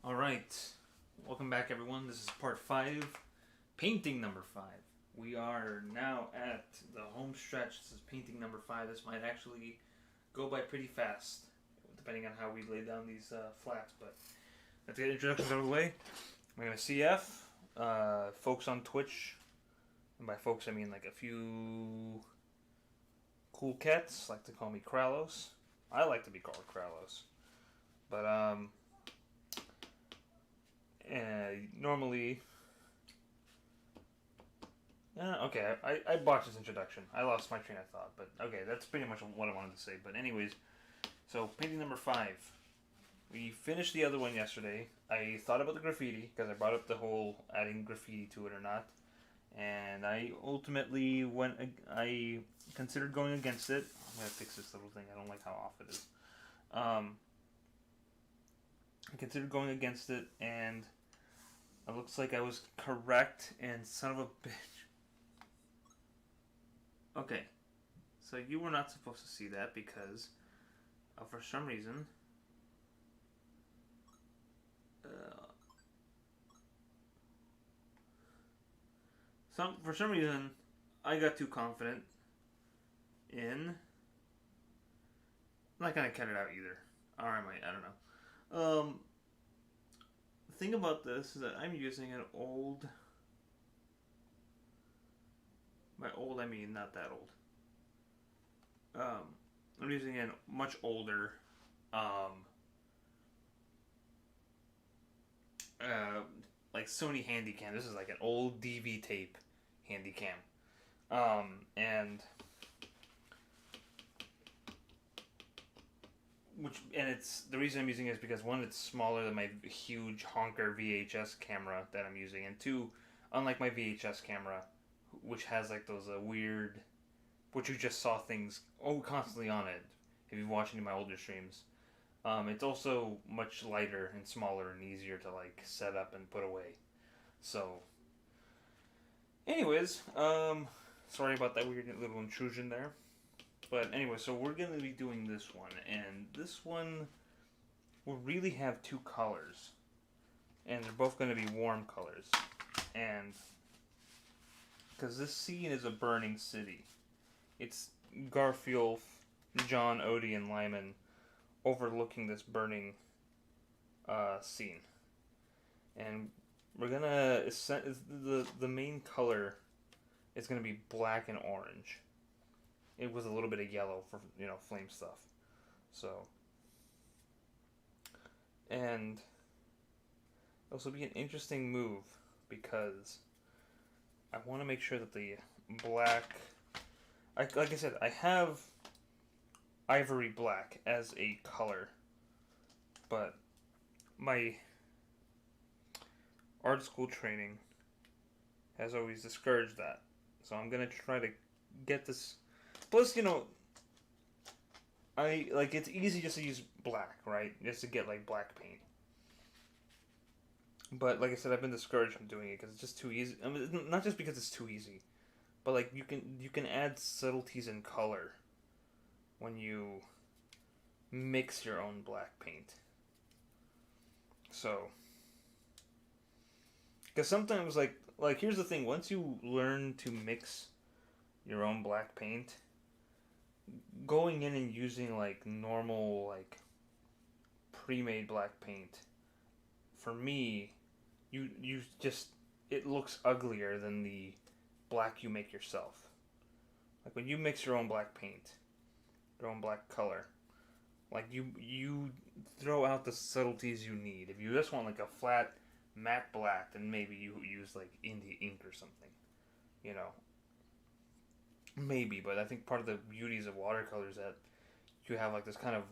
Alright, welcome back everyone. This is part 5, painting number 5. We are now at the home stretch. This is painting number 5. This might actually go by pretty fast, depending on how we lay down these flats, but let's get introductions out of the way. I'm going to CF, folks on Twitch, and by folks I mean like a few cool cats like to call me Kralos. I like to be called Kralos, but normally, okay, I botched this introduction. I lost my train of thought, but okay, that's pretty much what I wanted to say. But anyways, so painting number 5. We finished the other one yesterday. I thought about the graffiti, because I brought up the whole adding graffiti to it or not. And I ultimately I considered going against it. I'm going to fix this little thing. I don't like how off it is. I considered going against it, and it looks like I was correct, and son of a bitch. Okay, so you were not supposed to see that because, for some reason, I got too confident in. I'm not gonna cut it out either, or I might. I don't know. The thing about this is that I'm using an old. By old, I mean not that old. I'm using a much older, like Sony Handycam. This is like an old DV tape Handycam, and it's the reason I'm using it is because one, it's smaller than my huge honker VHS camera that I'm using, and two, unlike my VHS camera, which has like those weird, which you just saw things constantly on it if you've watched any of my older streams. It's also much lighter and smaller and easier to like set up and put away. So, anyways, sorry about that weird little intrusion there. But anyway, so we're going to be doing this one, and this one will really have 2 colors, and they're both going to be warm colors, and because this scene is a burning city. It's Garfield, John, Odie, and Lyman overlooking this burning scene, and we're gonna the main color is gonna be black and orange. It was a little bit of yellow for flame stuff, so and this will be an interesting move because I want to make sure that the black, like I said, I have ivory black as a color, but my art school training has always discouraged that. So I'm going to try to get this. Plus, it's easy just to use black, right? Just to get like black paint. But like I said, I've been discouraged from doing it because it's just too easy. I mean, not just because it's too easy, but like you can add subtleties in color when you mix your own black paint. So, because sometimes like here's the thing: once you learn to mix your own black paint, going in and using like normal like pre-made black paint, for me, you just, it looks uglier than the black you make yourself. Like when you mix your own black paint, your own black color, like you throw out the subtleties you need. If you just want like a flat matte black, then maybe you use like indie ink or something, maybe. But I think part of the beauties of watercolor is that you have like this kind of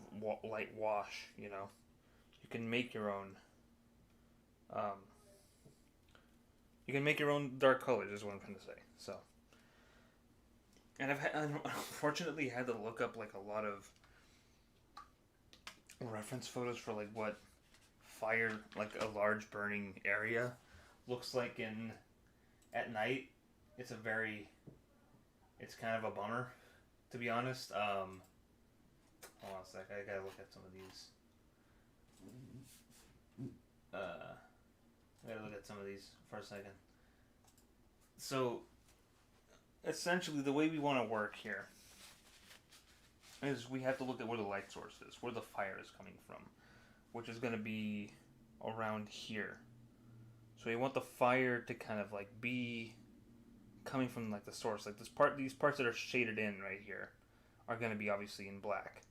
light wash. You can make your own. You can make your own dark colors, is what I'm trying to say. So, and I've unfortunately had to look up like a lot of reference photos for like what fire, like a large burning area, looks like at night. It's kind of a bummer, to be honest. Hold on a sec. I gotta look at some of these. I gotta look at some of these for a second. So, essentially, the way we want to work here is we have to look at where the light source is, where the fire is coming from, which is going to be around here. So we want the fire to kind of like be coming from like the source. Like these parts that are shaded in right here are going to be obviously in black.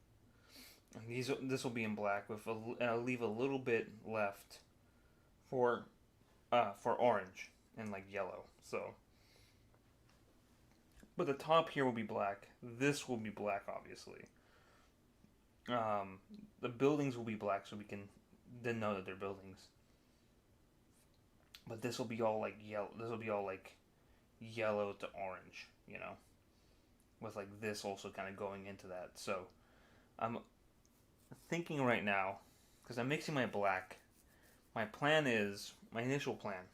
And this will be in black with and I'll leave a little bit left for orange and like yellow. So, but the top here will be black. This will be black, obviously. The buildings will be black, so we can then know that they're buildings. But this will be all like yellow. This will be all like yellow to orange, you know, with like this also kind of going into that. So I'm thinking right now, because I'm mixing my black. My initial plan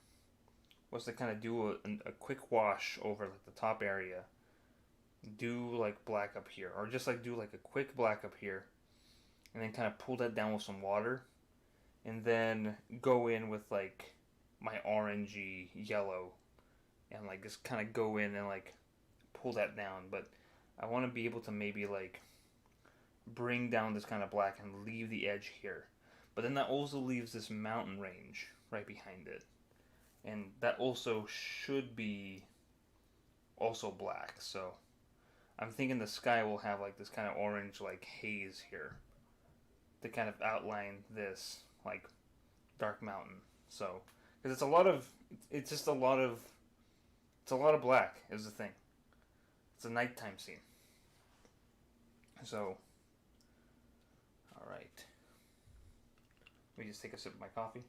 was to kind of do a quick wash over like the top area, do like black up here, or just like do like a quick black up here, and then kind of pull that down with some water, and then go in with like my orangey yellow, and like just kind of go in and like pull that down. But I want to be able to maybe like bring down this kind of black and leave the edge here. But then that also leaves this mountain range right behind it. And that also should be also black. So I'm thinking the sky will have like this kind of orange like haze here to kind of outline this like dark mountain. So because it's a lot of black is the thing. It's a nighttime scene. So all right. Let me just take a sip of my coffee.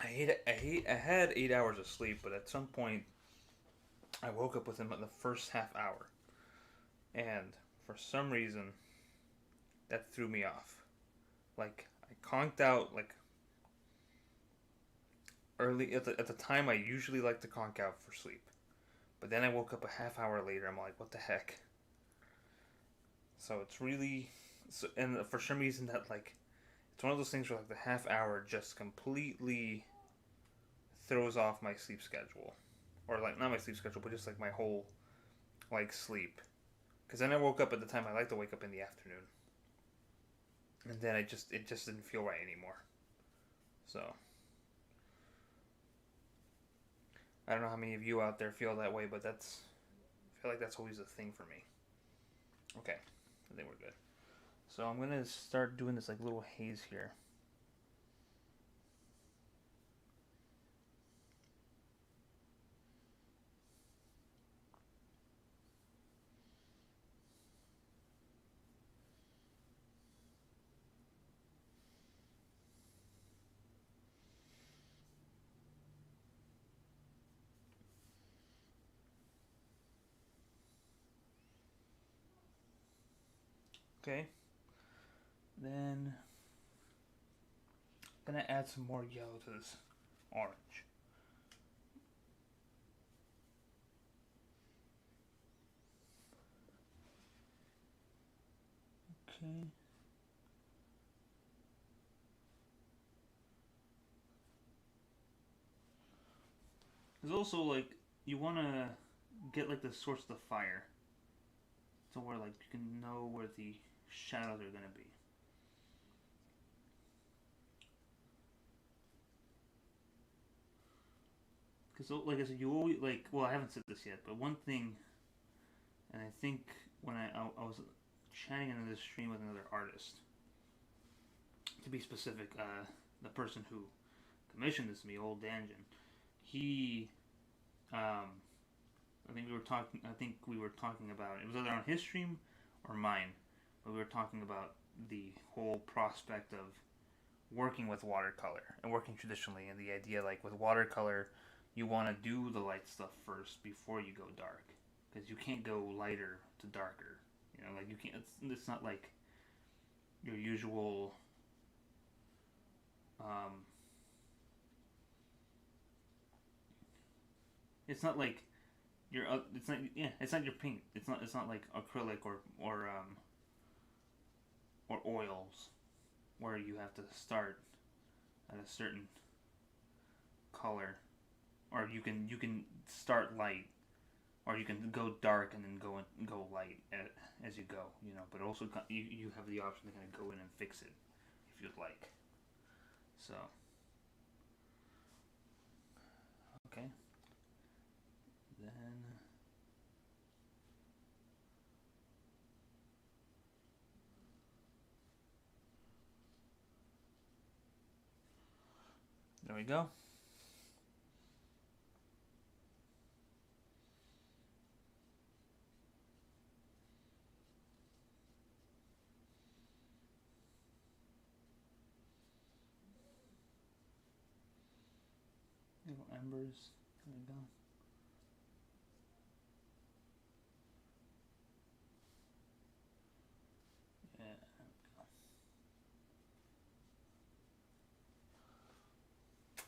I had 8 hours of sleep, but at some point I woke up within the first half hour, and for some reason that threw me off. Like I conked out like early at the time I usually like to conk out for sleep, but then I woke up a half hour later. I'm like, what the heck? So it's really, and for some reason that like, it's one of those things where like the half hour just completely throws off my sleep schedule, or like not my sleep schedule, but just like my whole like sleep. Because then I woke up at the time I like to wake up in the afternoon, and then it just didn't feel right anymore. So I don't know how many of you out there feel that way, but I feel like that's always a thing for me. Okay. I think we're good. So I'm going to start doing this like little haze here. Okay. Then I'm going to add some more yellow to this orange. Okay. There's also like, you want to get like the source of the fire to where like you can know where the shadows are going to be. Because like I said, you always like, well, I haven't said this yet, but one thing, and I think when I was chatting into this stream with another artist, to be specific, the person who commissioned this to me, Old Danjan, he, I think we were talking. I think we were talking about, it was either on his stream or mine, but we were talking about the whole prospect of working with watercolor and working traditionally, and the idea like with watercolor, you want to do the light stuff first before you go dark, because you can't go lighter to darker. You know, like you can't. It's not like your usual. It's not like your. It's not. Yeah. It's not your paint. It's not like acrylic or or oils, where you have to start at a certain color, or you can start light, or you can go dark and then go light as you go, you know. But also you have the option to kind of go in and fix it if you'd like. So okay, then there we go. Little embers. There we go. Yeah.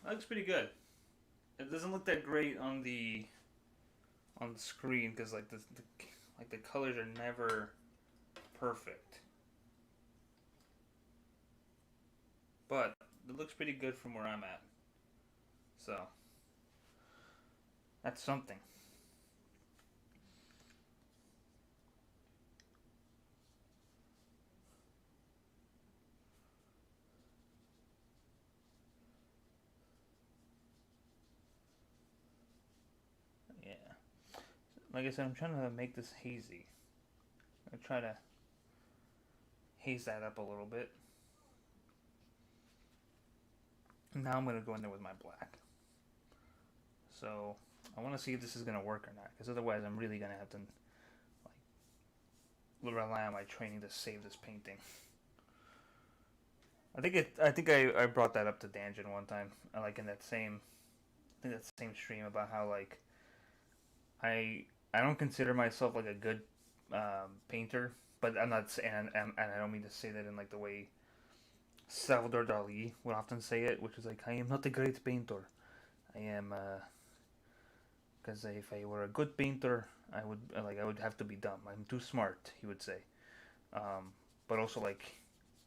That looks pretty good. It doesn't look that great on the screen because like the colors are never perfect. But it looks pretty good from where I'm at. So that's something. Yeah. Like I said, I'm trying to make this hazy. I try to haze that up a little bit. Now I'm gonna go in there with my black. So I want to see if this is gonna work or not, because otherwise I'm really gonna have to like rely on my training to save this painting. I think I brought that up to Danjin one time, like in that same I think that same stream about how like I I don't consider myself like a good painter, but I'm not and I don't mean to say that in like the way Salvador Dali would often say it, which is like I am not a great painter. I am because if I were a good painter, I would have to be dumb. I'm too smart, he would say. But also like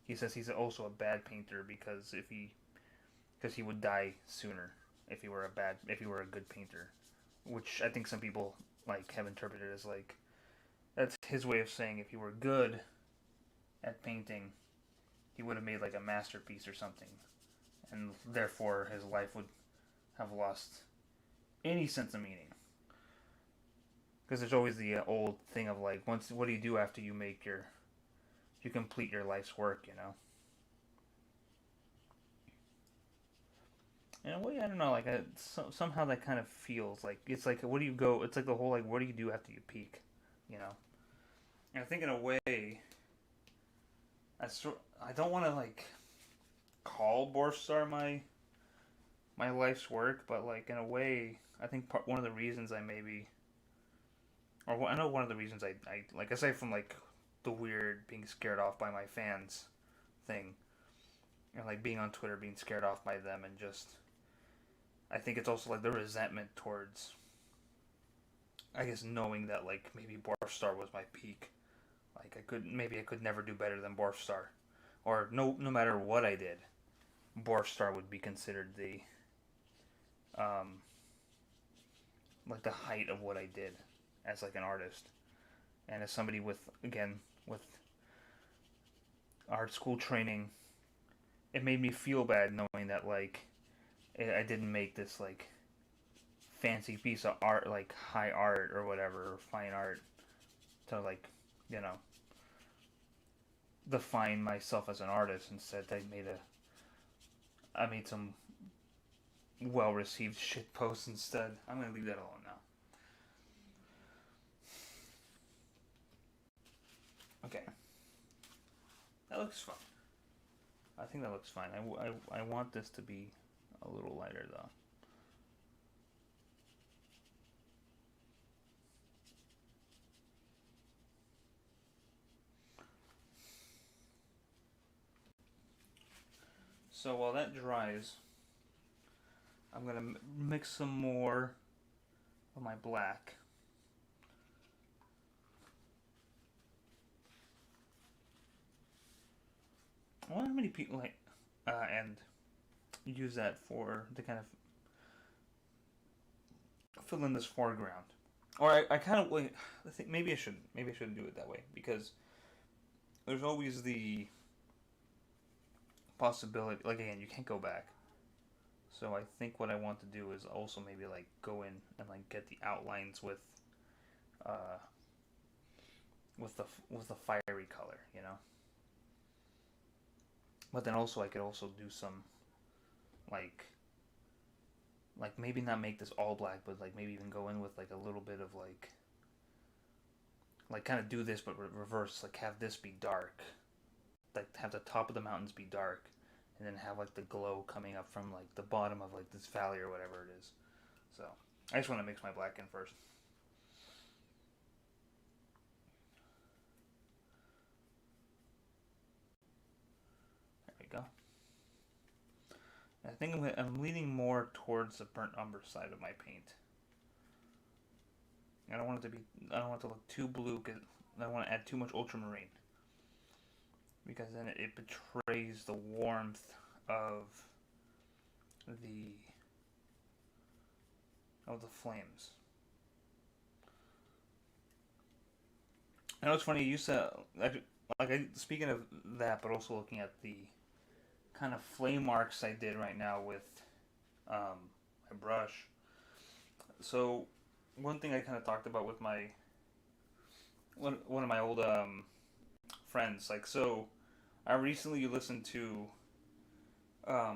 he says he's also a bad painter because he would die sooner if he were a good painter, which I think some people like have interpreted as like that's his way of saying if he were good at painting, he would have made like a masterpiece or something, and therefore his life would have lost any sense of meaning. Because there's always the old thing of like, once what do you do after you complete your life's work, you know? In a way, I don't know, like somehow that kind of feels like it's like what do you go? It's like the whole like what do you do after you peak, you know? And I think in a way, I don't want to like call b0rf my life's work, but like in a way, I think one of the reasons I maybe, or I know one of the reasons I like aside from like the weird being scared off by my fans thing, and like being on Twitter being scared off by them, and just I think it's also like the resentment towards I guess knowing that like maybe b0rf was my peak. Like I could never do better than b0rf, or no matter what I did, b0rf would be considered the um like the height of what I did as like an artist, and as somebody with again with art school training, it made me feel bad knowing that like I didn't make this like fancy piece of art, like high art or whatever, or fine art, to like, you know, define myself as an artist. Instead, I made some well received shit posts instead. I'm gonna leave that alone now. Okay, that looks fine. I think that looks fine. I want this to be a little lighter though. So while that dries, I'm gonna mix some more of my black. many people like and use that for to kind of fill in this foreground. Or I kind of wait. I think maybe I shouldn't do it that way because there's always the possibility. Like again, you can't go back. So I think what I want to do is also maybe like go in and like get the outlines uh, with the fiery color, you know. But then also I could also do some like maybe not make this all black, but like maybe even go in with like a little bit of like kind of do this but reverse, like have this be dark, like have the top of the mountains be dark, and then have like the glow coming up from like the bottom of like this valley or whatever it is. So I just want to mix my black in first. There we go. And I think I'm leaning more towards the burnt umber side of my paint. I don't want it to be. I don't want it to look too blue because I don't want to add too much ultramarine because then it betrays the warmth of the flames. I know it's funny. You said speaking of that, but also looking at the kind of flame marks I did right now with my brush. So one thing I kind of talked about with my one of my old friends, like so, I recently listened to, I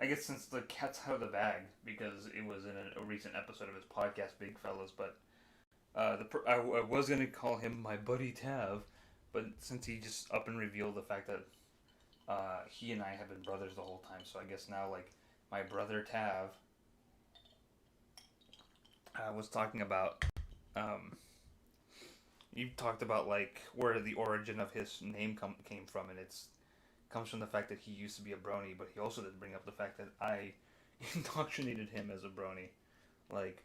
guess since the cat's out of the bag because it was in a recent episode of his podcast, Big Fellas, but I was gonna call him my buddy Tav, but since he just up and revealed the fact that he and I have been brothers the whole time, so I guess now like my brother Tav was talking about. You talked about like where the origin of his name came from, and it's comes from the fact that he used to be a brony, but he also did bring up the fact that I indoctrinated him as a brony. Like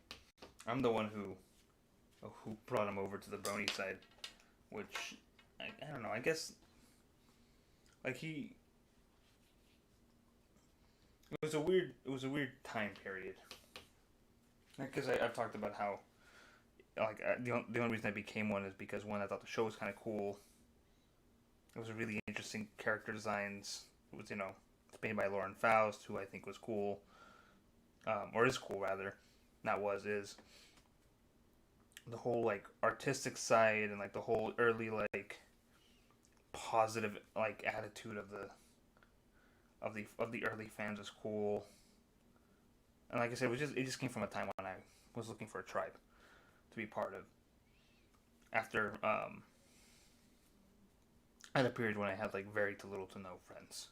I'm the one who brought him over to the brony side, which I don't know. I guess like it was a weird time period because I've talked about how like the only reason I became one is because one, I thought the show was kind of cool. It was a really interesting character designs. It was it's made by Lauren Faust, who I think was cool, or is cool rather, not was is the whole like artistic side and like the whole early like positive like attitude of the early fans was cool. And like I said, it just came from a time when I was looking for a tribe to be part of. After I had a period when I had like very to little to no friends,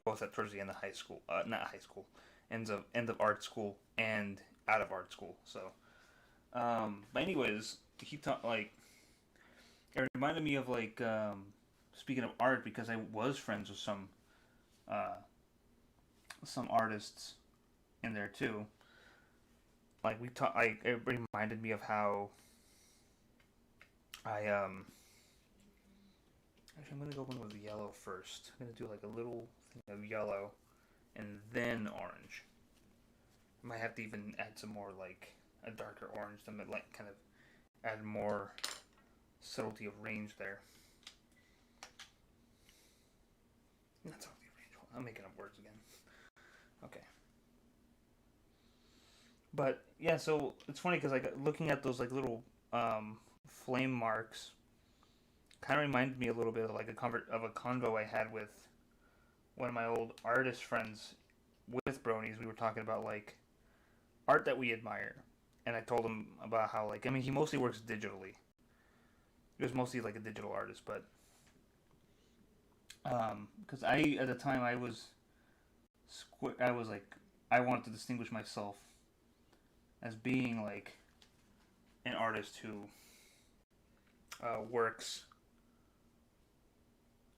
both at towards the end of high school, not high school, end of art school and out of art school. So, but anyways, he taught like it reminded me of like speaking of art because I was friends with uh, some artists in there too. Like we taught, like it reminded me of how I actually I'm gonna go in with yellow first. I'm gonna do like a little thing of yellow, and then orange. I might have to even add some more like a darker orange to like kind of add more subtlety of range there. Not subtlety of range. I'm making up words again. Okay. But yeah, so it's funny because like looking at those like little flame marks kind of reminded me a little bit of like a convo I had with one of my old artist friends with bronies. We were talking about like art that we admire, and I told him about how like I mean he mostly works digitally. He was mostly like a digital artist, but because I at the time I was like I wanted to distinguish myself as being like an artist who works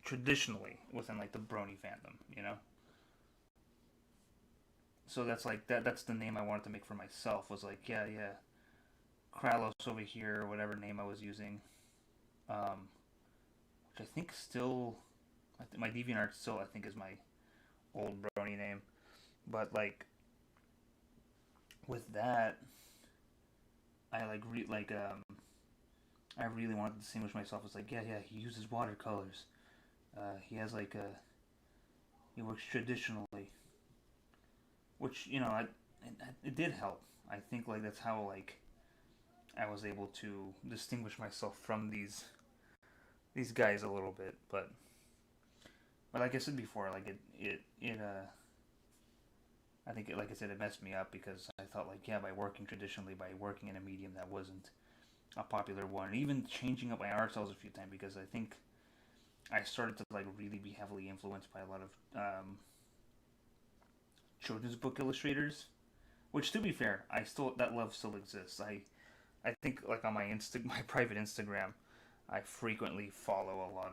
traditionally within like the brony fandom, you know. So that's like that's the name I wanted to make for myself was like yeah, Kralos over here or whatever name I was using, which I think still My DeviantArt still I think is my old brony name, but like with that, I I really wanted to distinguish myself as like yeah he uses watercolors. He has like a he works traditionally, which it did help. I think like that's how like I was able to distinguish myself from these guys a little bit. But like I said before, like it I think like I said it messed me up because I thought like yeah by working traditionally by working in a medium that wasn't a popular one and even changing up my art styles a few times because I think I started to like really be heavily influenced by a lot of children's book illustrators. Which, to be fair, I still that love still exists. I think like on my my private Instagram, I frequently follow a lot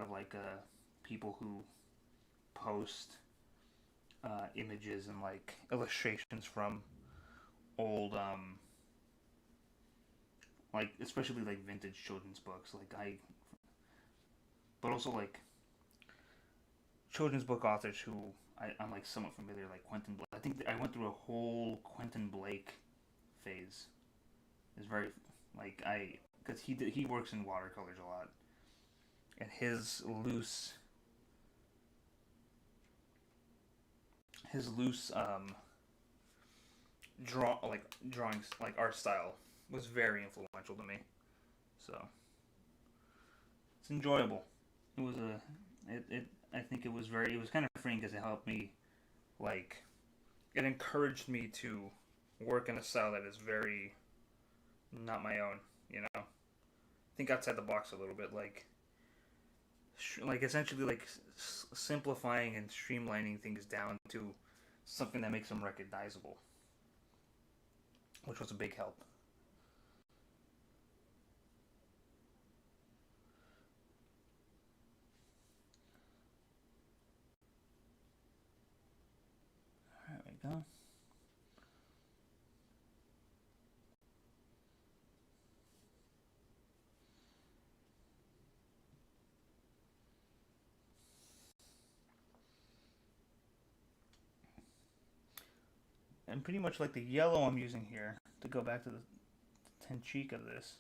of like people who post images and like illustrations from old like especially like vintage children's books. But also like children's book authors who I'm like somewhat familiar, like Quentin Blake. I think I went through a whole Quentin Blake phase. It's very like I because he works in watercolors a lot, and his loose drawings like art style was very influential to me. So it's enjoyable. It was a it I think it was kind of freeing because it helped me like it encouraged me to work in a style that is very not my own. You know, think outside the box a little bit, like essentially like simplifying and streamlining things down to something that makes them recognizable, which was a big help. There we go. And pretty much like the yellow I'm using here to go back to the tencheek of this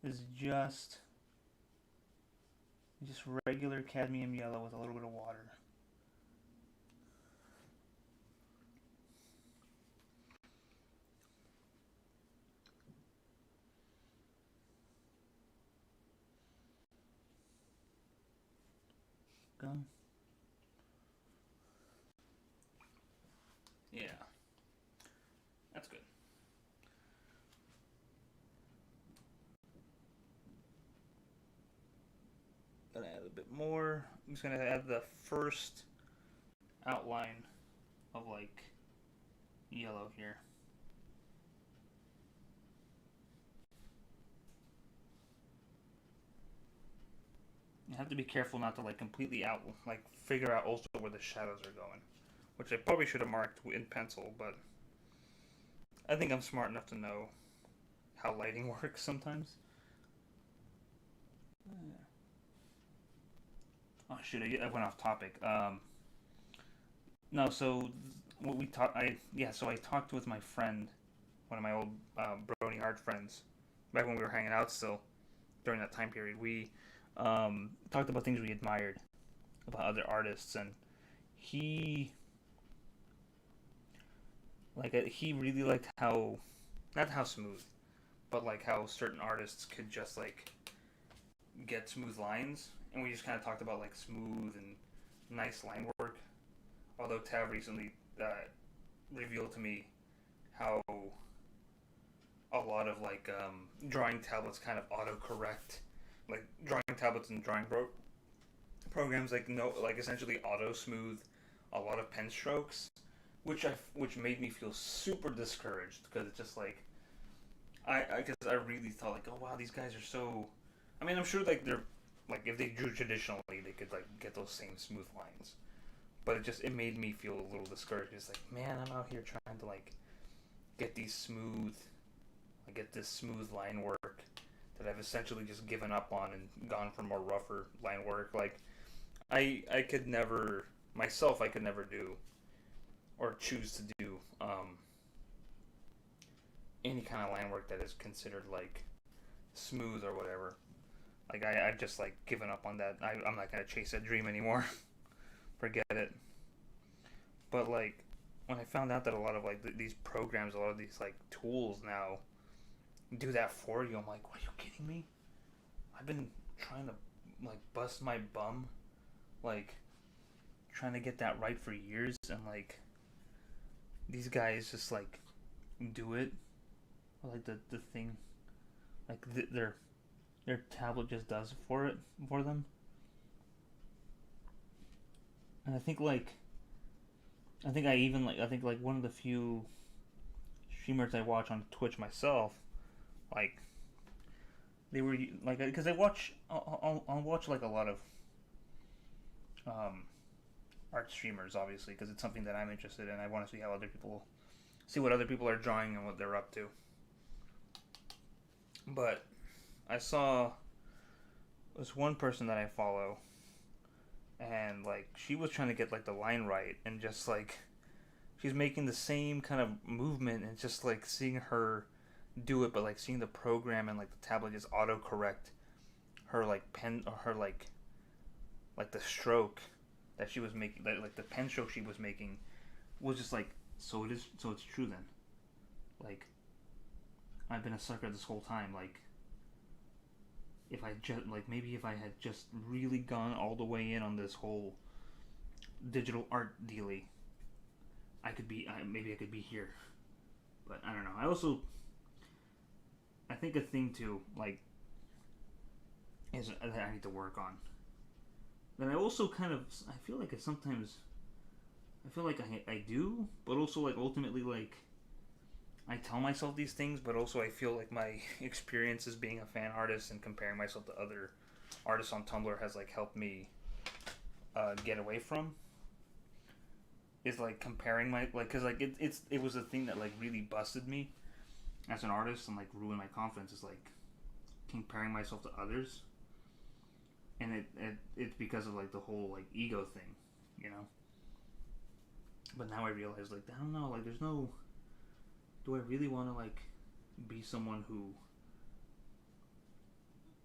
is just regular cadmium yellow with a little bit of water. Go. Yeah, that's good. Gonna add a bit more. I'm just gonna add the first outline of like yellow here. You have to be careful not to like completely out like figure out also where the shadows are going, which I probably should have marked in pencil, but I think I'm smart enough to know how lighting works sometimes. Oh shoot, I went off topic. No, so what we talked, I yeah, so I talked with my friend, one of my old Brony hard friends, back when we were hanging out still during that time period. We talked about things we admired about other artists, and he he really liked how not how smooth, but like how certain artists could just like get smooth lines, and we just kind of talked about like smooth and nice line work. Although Tav recently revealed to me how a lot of like drawing tablets kind of autocorrect, like drawing tablets and programs like no like essentially auto smooth a lot of pen strokes, which made me feel super discouraged because it's just like I guess I really thought like oh wow these guys are so. I mean I'm sure like they're like if they drew traditionally they could like get those same smooth lines, but it made me feel a little discouraged. It's like man I'm out here trying to like get these smooth, like get this smooth line work that I've essentially just given up on and gone for more rougher line work. Like I could never myself I could never do or choose to do any kind of line work that is considered like smooth or whatever. Like I've just like given up on that. I'm not gonna chase that dream anymore. Forget it. But like when I found out that a lot of like these programs, a lot of these like tools now do that for you, I'm like, are you kidding me? I've been trying to like bust my bum, like trying to get that right for years, and like these guys just like do it. Like the thing, like their tablet just does it for them. And I think like one of the few streamers I watch on Twitch myself, like they were like because I'll watch like a lot of um art streamers obviously because it's something that I'm interested in. I want to see what other people are drawing and what they're up to. But I saw this one person that I follow, and like she was trying to get like the line right, and just like she's making the same kind of movement, and just like seeing her do it, but like seeing the program and like the tablet just auto correct her like pen or her like the stroke that she was making, like the pen stroke she was making was just like so it's true then. Like I've been a sucker this whole time. Like if I just like maybe if I had just really gone all the way in on this whole digital art dealy, maybe I could be here. But I don't know. I think a thing too like is that I need to work on. Then I also kind of I feel like I do, but also like ultimately like I tell myself these things, but also I feel like my experience as being a fan artist and comparing myself to other artists on Tumblr has like helped me get away from. Is like comparing my like because like it was a thing that like really busted me as an artist and like ruined my confidence. Is like comparing myself to others, and it's because of like the whole like ego thing, you know. But now I realize like I don't know like there's no. Do I really want to like be someone who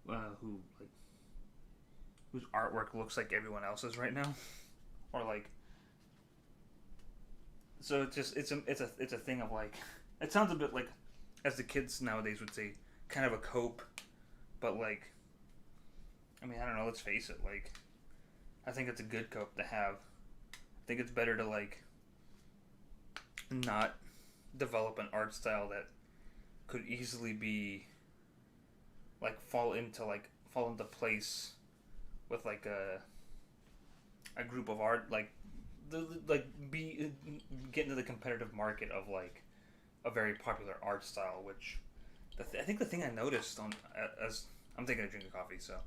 like whose artwork looks like everyone else's right now, or like so it's a thing of like it sounds a bit like as the kids nowadays would say kind of a cope, but like I mean I don't know, let's face it, like I think it's a good cope to have. I think it's better to like not develop an art style that could easily be like fall into place with like a group of art like be get into the competitive market of like a very popular art style, which I think the thing I noticed on as I'm taking a drink of coffee, so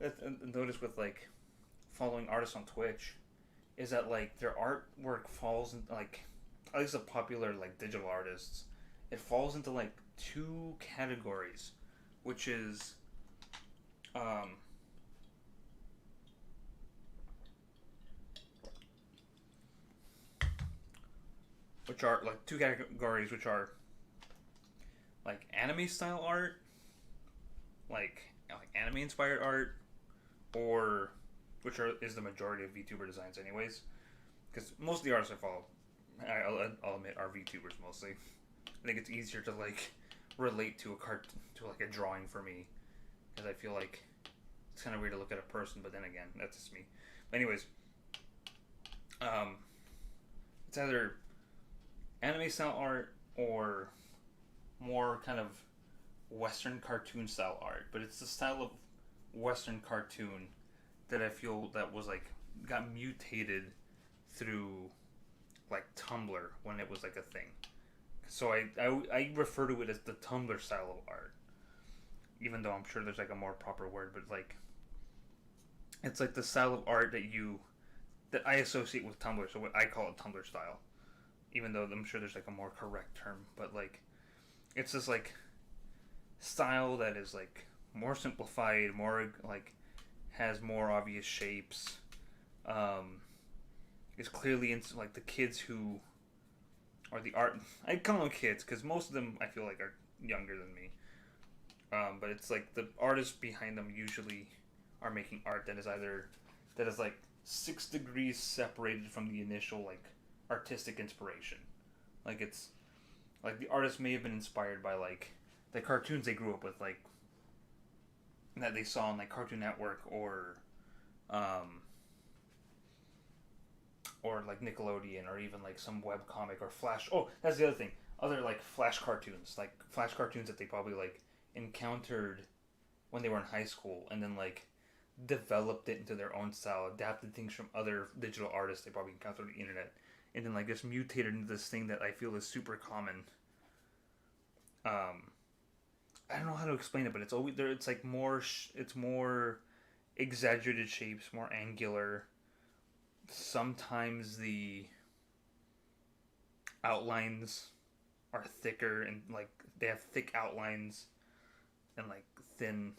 I noticed with like following artists on Twitch is that like their artwork falls in like at least the popular like digital artists, it falls into like two categories, which is which are like two categories which are like anime style art, like anime inspired art, or is the majority of VTuber designs anyways, because most of the artists I follow I'll admit are VTubers mostly. I think it's easier to like relate to to like a drawing for me because I feel like it's kind of weird to look at a person, but then again that's just me. But anyways, it's either anime style art or more kind of Western cartoon style art, but it's the style of Western cartoon that I feel that was like got mutated through like Tumblr when it was like a thing. So I refer to it as the Tumblr style of art, even though I'm sure there's like a more proper word, but like it's like the style of art that I associate with Tumblr, so what I call it Tumblr style, even though I'm sure there's like a more correct term, but like it's this like style that is like more simplified, more like has more obvious shapes. Um, is clearly into like the kids who are the art. I call them kids because most of them I feel like are younger than me. But it's like the artists behind them usually are making art that is like 6 degrees separated from the initial like artistic inspiration. Like it's like the artist may have been inspired by like the cartoons they grew up with, like that they saw on like Cartoon Network um, or like Nickelodeon, or even like some web comic or Flash. Oh, that's the other thing. Other like Flash cartoons that they probably like encountered when they were in high school, and then like developed it into their own style, adapted things from other digital artists they probably encountered on the internet, and then like just mutated into this thing that I feel is super common. Um, I don't know how to explain it, but it's always there. It's like it's more exaggerated shapes, more angular. Sometimes the outlines are thicker, and like they have thick outlines and like thin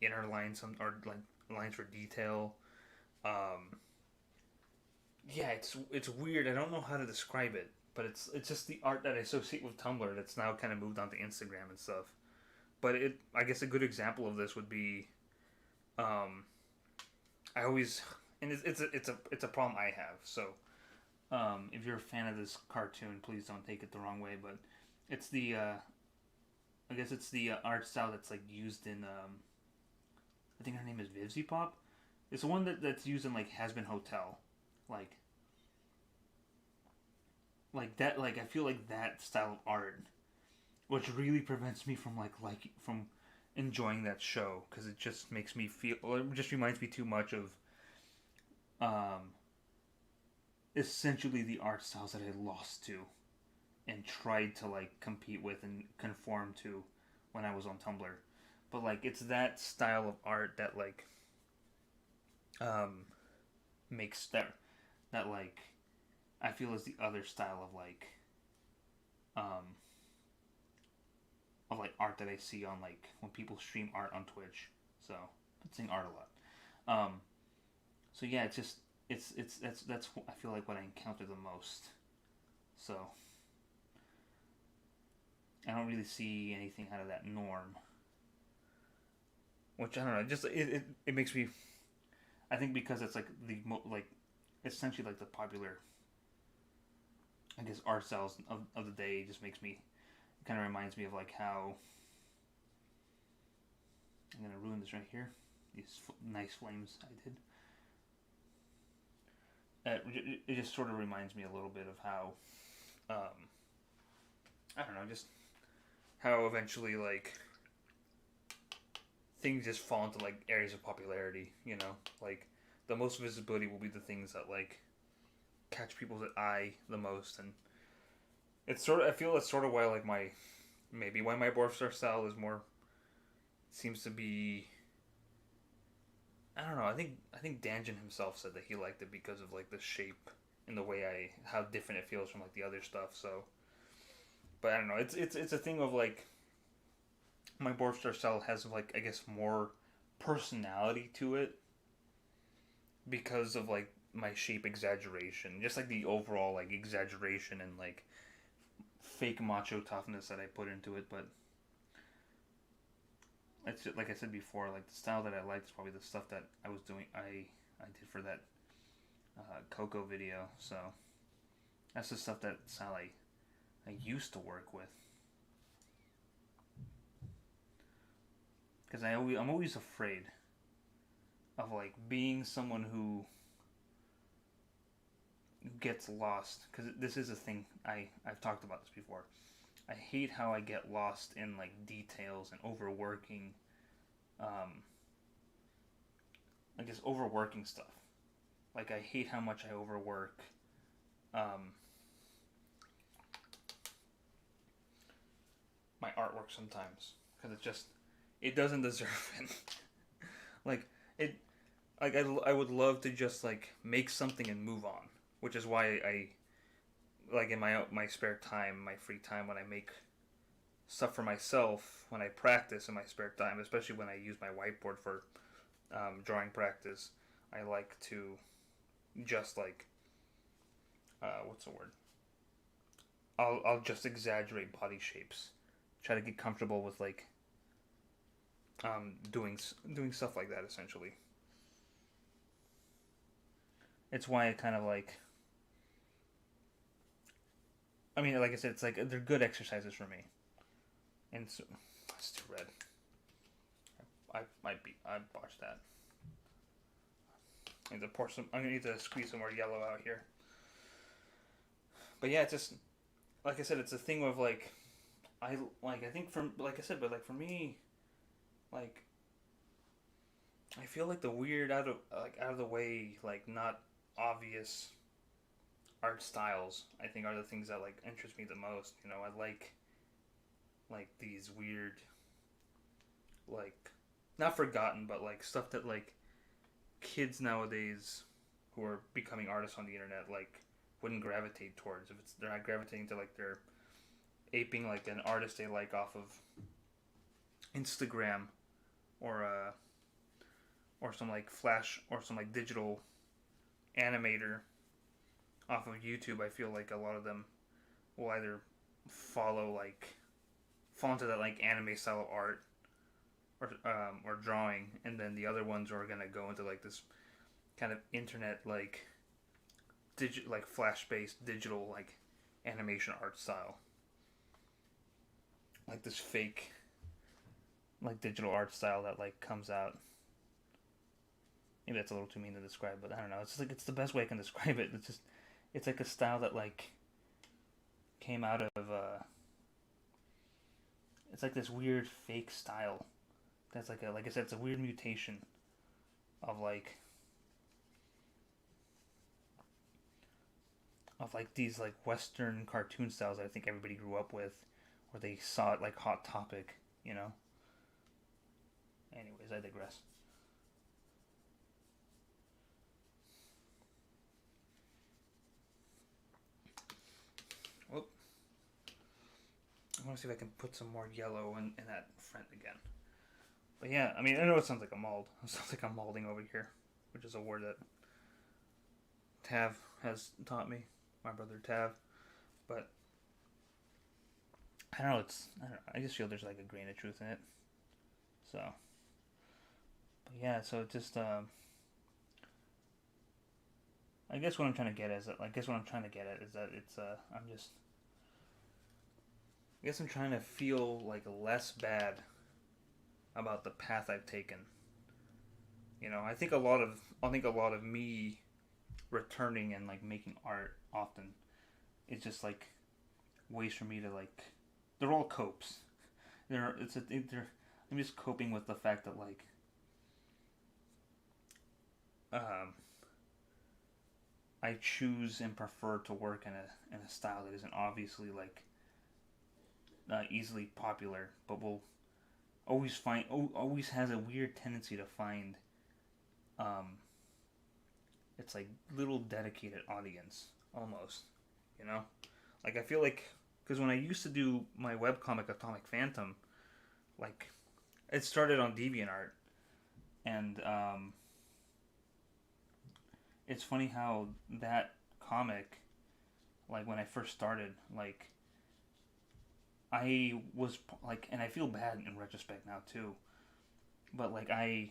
inner lines, or like lines for detail. Um, yeah, it's weird. I don't know how to describe it, but it's just the art that I associate with Tumblr that's now kind of moved on to Instagram and stuff. But I guess a good example of this would be, um, I always, and it's a problem I have. So, if you're a fan of this cartoon, please don't take it the wrong way. But it's the I guess it's the art style that's like used in I think her name is Vivzy Pop. It's the one that's used in like Has Been Hotel, like that. Like I feel like that style of art, which really prevents me from from enjoying that show, because it just makes me feel. Or it just reminds me too much of um, essentially the art styles that I lost to and tried to like compete with and conform to when I was on Tumblr. But like it's that style of art that like um, makes that like I feel is the other style um, of like art that I see on like when people stream art on Twitch. So I'm saying art a lot. So yeah, it's just that's I feel like what I encounter the most. So I don't really see anything out of that norm. Which I don't know. Just it makes me. I think because it's like like essentially like the popular, I guess, art styles of the day, just makes me. It kind of reminds me of like how. I'm gonna ruin this right here. These nice flames I did. It just sort of reminds me a little bit of how. I don't know, just how eventually like things just fall into like areas of popularity, like the most visibility will be the things that like catch people's eye the most. And it's sort of, I feel that's sort of why like why my b0rf style is more, seems to be, I don't know, I think Danjin himself said that he liked it because of like the shape and the way how different it feels from like the other stuff. So but I don't know, it's a thing of like my b0rf style has like, I guess, more personality to it because of like my shape exaggeration, just like the overall like exaggeration and like fake macho toughness that I put into it. But it's just, like I said before, like the style that I liked is probably the stuff that I was doing. I did for that Coco video. So that's the stuff that style I used to work with. Because I'm always afraid of like being someone who gets lost. Because this is a thing I've talked about this before. I hate how I get lost in like details and overworking. I guess overworking stuff. Like I hate how much I overwork. My artwork sometimes, because it doesn't deserve it. like it like I would love to just like make something and move on, which is why I like in my spare time, my free time, when I make stuff for myself when I practice in my spare time, especially when I use my whiteboard for drawing practice. I like to just like what's the word? I'll just exaggerate body shapes. Try to get comfortable with like doing stuff like that essentially. It's why I kind of like. I mean, like I said, it's like they're good exercises for me. And so, it's too red. I botched that. I need to pour some. I'm gonna need to squeeze some more yellow out here. But yeah, it's just like I said, it's a thing of like I think from like I said, but like for me, like I feel like the weird out of the way, like not obvious art styles, I think are the things that like interest me the most. You know, I like these weird, like not forgotten, but like stuff that like kids nowadays who are becoming artists on the internet like wouldn't gravitate towards if it's they're not gravitating to like they're aping like an artist they like off of Instagram or some like flash or some like digital animator off of YouTube. I feel like a lot of them will either follow like fall into that like anime style of art or drawing, and then the other ones are gonna go into like this kind of internet like like flash based digital like animation art style, like this fake like digital art style that like comes out. Maybe that's a little too mean to describe, but I don't know. It's like it's the best way I can describe it. It's just it's like a style that like came out of it's like this weird fake style that's like a like I said it's a weird mutation of like these like Western cartoon styles that I think everybody grew up with, where they saw it like Hot Topic, you know. Anyways, I digress. Whoop. I want to see if I can put some more yellow in that front again. But yeah, I mean, I know it sounds like a mold. It sounds like I'm molding over here, which is a word that Tav has taught me, my brother Tav. But I don't know. I don't know. I just feel there's like a grain of truth in it. So, but yeah. So just I guess what I'm trying to get is that I guess what I'm trying to get at is that it's I'm just I guess I'm trying to feel like less bad about the path I've taken. You know, I think a lot of me returning and like making art often is just like ways for me to like they're all copes. They're I'm just coping with the fact that like um I choose and prefer to work in a style that isn't obviously like easily popular, but will always has a weird tendency to find um, it's like little dedicated audience almost, you know. Like I feel like because when I used to do my webcomic Atomic Phantom, like it started on DeviantArt, and it's funny how that comic, like when I first started, like I was like, and I feel bad in retrospect now too, but like I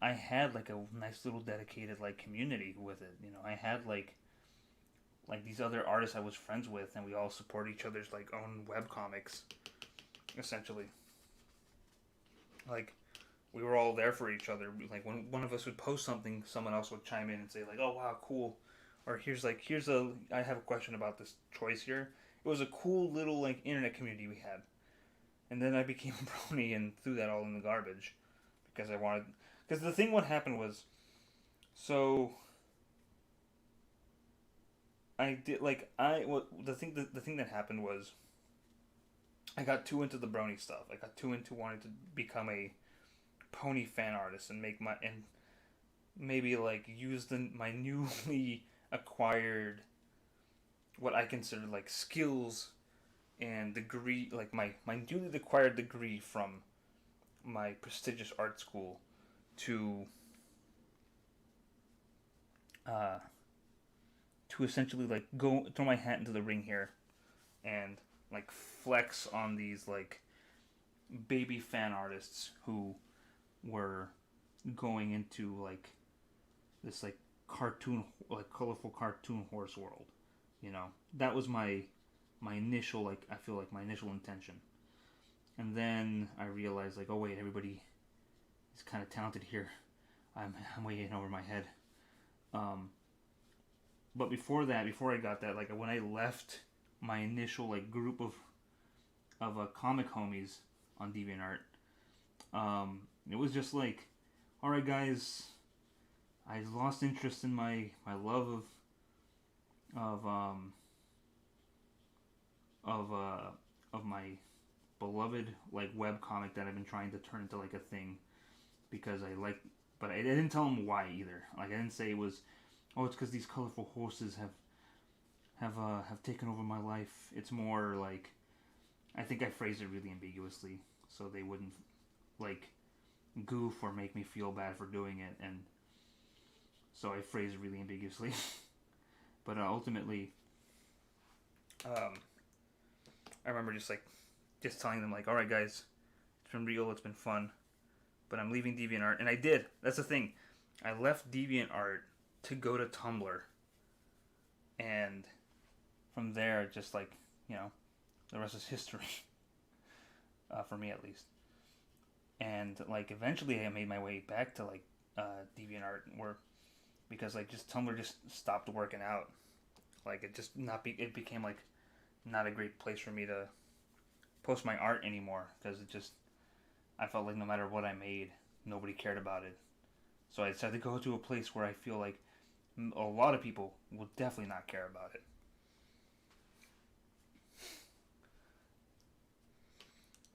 had like a nice little dedicated like community with it. You know, I had like these other artists I was friends with, and we all support each other's like own web comics, essentially. Like we were all there for each other. Like when one of us would post something, someone else would chime in and say like, "Oh wow, cool," or here's a I have a question about this choice here. It was a cool little like internet community we had, and then I became a brony and threw that all in the garbage because I wanted. Because the thing what happened was, so I did like I what the thing that happened was I got too into the brony stuff. I got too into wanting to become a pony fan artist and make my and maybe like use my newly acquired what I consider like skills and degree, like my newly acquired degree from my prestigious art school, to uh, to essentially like go throw my hat into the ring here and like flex on these like baby fan artists who were going into like this like cartoon, like colorful cartoon horse world. You know, that was my initial, like, I feel like my initial intention. And then I realized, like, oh wait, everybody is kind of talented here. I'm way in over my head. Um, but before that, before I got that, like when I left my initial like group of comic homies on DeviantArt, it was just like, all right, guys, I lost interest in my love of um of uh of my beloved like web comic that I've been trying to turn into like a thing because I like, but I didn't tell them why either. Like I didn't say it was, oh, it's because these colorful horses have taken over my life. It's more like, I think I phrased it really ambiguously so they wouldn't like goof or make me feel bad for doing it, and so I phrased it really ambiguously. But ultimately, I remember just telling them like, all right, guys, it's been real, it's been fun, but I'm leaving DeviantArt, and I did. That's the thing. I left DeviantArt to go to Tumblr, and from there, just like, you know, the rest is history. For me at least. And like eventually, I made my way back to like DeviantArt, where because like just Tumblr just stopped working out. Like it became like not a great place for me to post my art anymore because I felt like no matter what I made, nobody cared about it. So I decided to go to a place where I feel like a lot of people will definitely not care about it.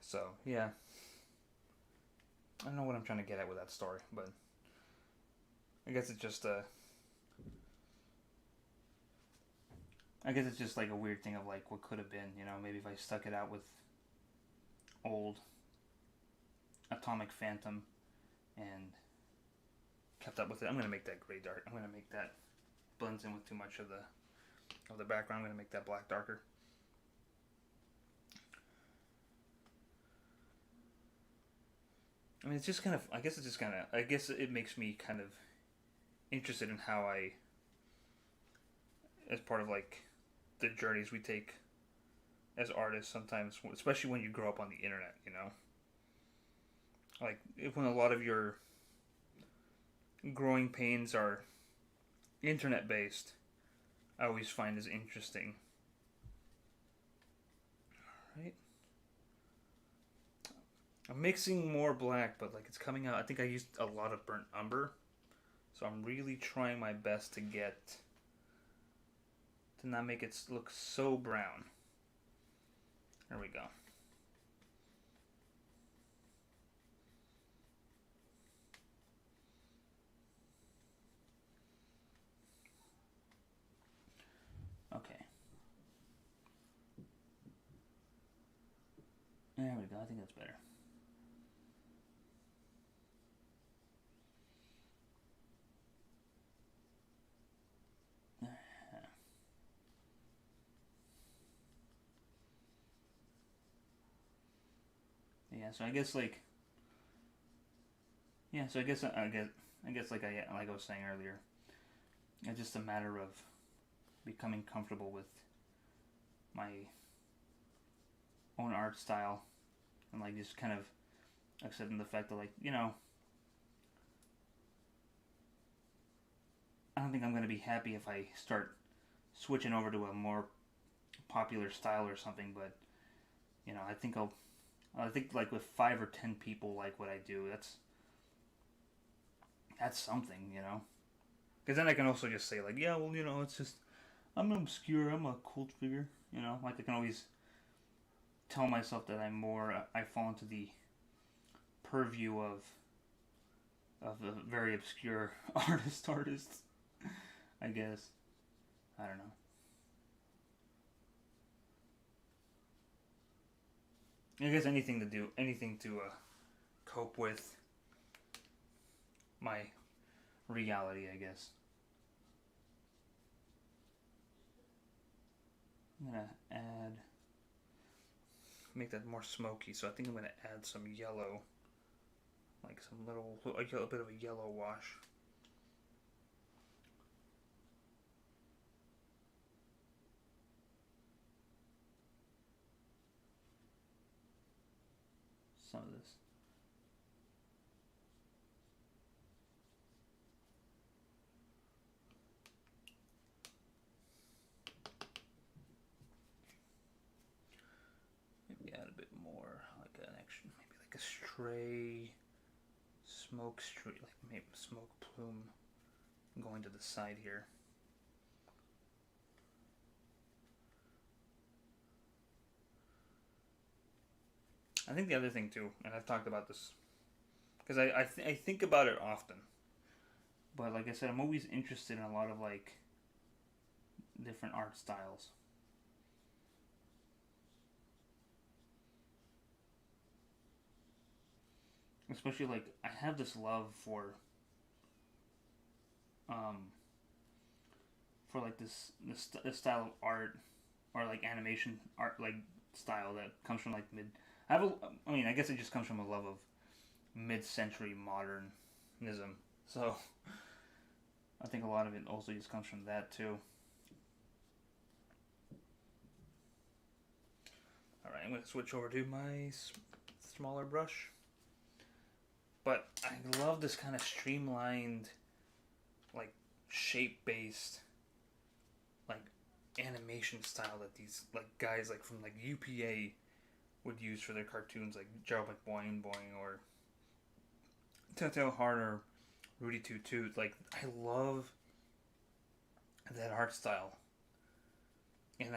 So yeah, I don't know what I'm trying to get at with that story, but I guess it's just I guess it's just like a weird thing of like what could have been, you know, maybe if I stuck it out with old Atomic Phantom and kept up with it. I'm gonna make that gray dark. I'm gonna make that blends in with too much of the background. I'm gonna make that black darker. I mean, it's just kind of. I guess it's just kind of. I guess it makes me kind of interested in how I, as part of like the journeys we take as artists, sometimes, especially when you grow up on the internet, you know, like when a lot of your growing pains are internet based, I always find is interesting. Right? I'm mixing more black, but like it's coming out. I think I used a lot of burnt umber, so I'm really trying my best to not make it look so brown. There we go. Okay. There we go. I think that's better. Yeah, so I guess like yeah, so I guess like I was saying earlier, it's just a matter of becoming comfortable with my own art style and like just kind of accepting the fact that like, you know, I don't think I'm gonna be happy if I start switching over to a more popular style or something, but you know, I think like with 5 or 10 people like what I do, that's something, you know. Because then I can also just say like, yeah, well, you know, it's just I'm obscure, I'm a cult figure, you know. Like I can always tell myself that I fall into the purview of a very obscure artists. I guess I don't know. I guess anything to cope with my reality, I guess. I'm gonna make that more smoky, so I think I'm gonna add some yellow, like a bit of a yellow wash. Some of this. Maybe add a bit more, like an extra, maybe like a stray smoke streak, like maybe smoke plume going to the side here. I think the other thing too, and I've talked about this, because I think about it often, but like I said, I'm always interested in a lot of like different art styles. Especially like I have this love um like this style of art or like animation art like style that comes from like mid. I mean, I guess it just comes from a love of mid-century modernism. So I think a lot of it also just comes from that too. All right, I'm gonna switch over to my smaller brush. But I love this kind of streamlined, like shape-based, like animation style that these like guys like from like UPA would use for their cartoons, like Gerald McBoing Boing or Telltale Heart or Rudy Toot Toot. Like I love that art style, and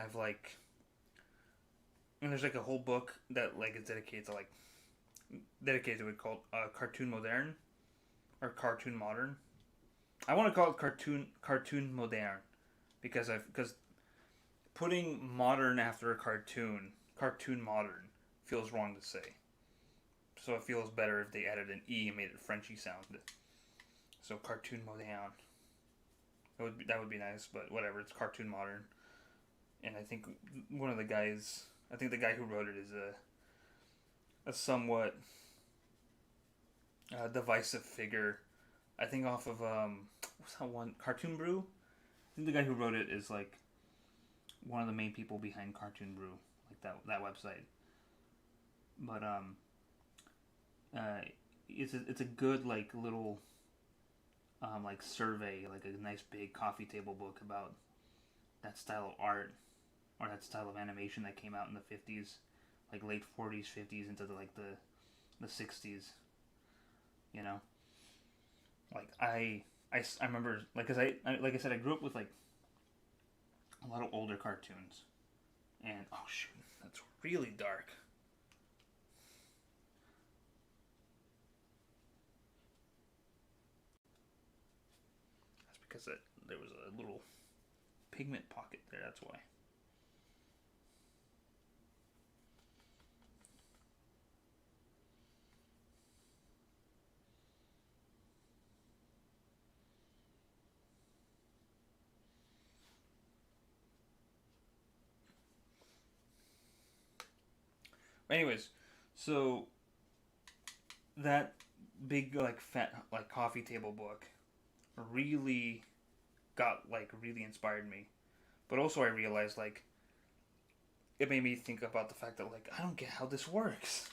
there's like a whole book that like is dedicated to it called Cartoon Modern or Cartoon Modern. I want to call it Cartoon Modern because putting modern after a cartoon modern feels wrong to say. So it feels better if they added an e and made it Frenchy sound. So Cartoon Modern. That would be nice, but whatever. It's Cartoon Modern, and I think I think the guy who wrote it is a somewhat divisive figure. I think off of what's that one, Cartoon Brew. I think the guy who wrote it is like one of the main people behind Cartoon Brew, like that website. But uh, it's a good like little like survey, like a nice big coffee table book about that style of art or that style of animation that came out in the 50s, like late 40s, 50s into the 60s. You know, like I remember like because like I said I grew up with like a lot of older cartoons, and oh shoot, that's really dark. That's because there was a little pigment pocket there. That's why. Anyways, so that big like fat like coffee table book really really inspired me. But also I realized like it made me think about the fact that like I don't get how this works.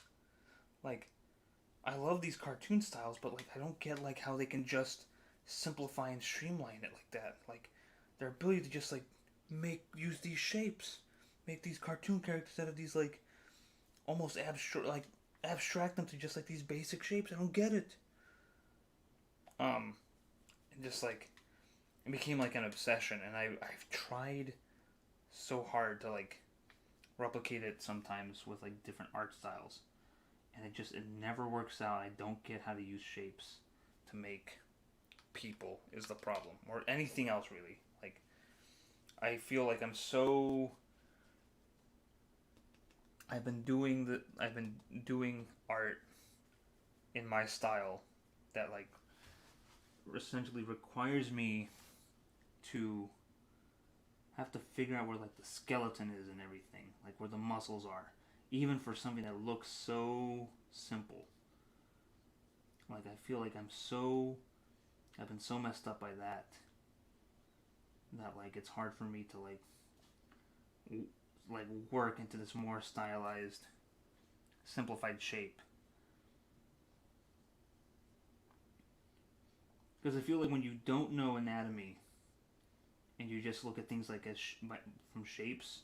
Like I love these cartoon styles, but like I don't get like how they can just simplify and streamline it like that. Like their ability to just like use these shapes, make these cartoon characters out of these like almost abstract them to just like these basic shapes. I don't get it. Um, and just like it became like an obsession, and I've tried so hard to like replicate it sometimes with like different art styles, and it never works out. I don't get how to use shapes to make people is the problem, or anything else really. Like I feel like I'm so I've been doing art in my style that like essentially requires me to have to figure out where like the skeleton is and everything, like where the muscles are, even for something that looks so simple. Like I feel like I've been so messed up by that like it's hard for me to like work into this more stylized, simplified shape. Because I feel like when you don't know anatomy and you just look at things like from shapes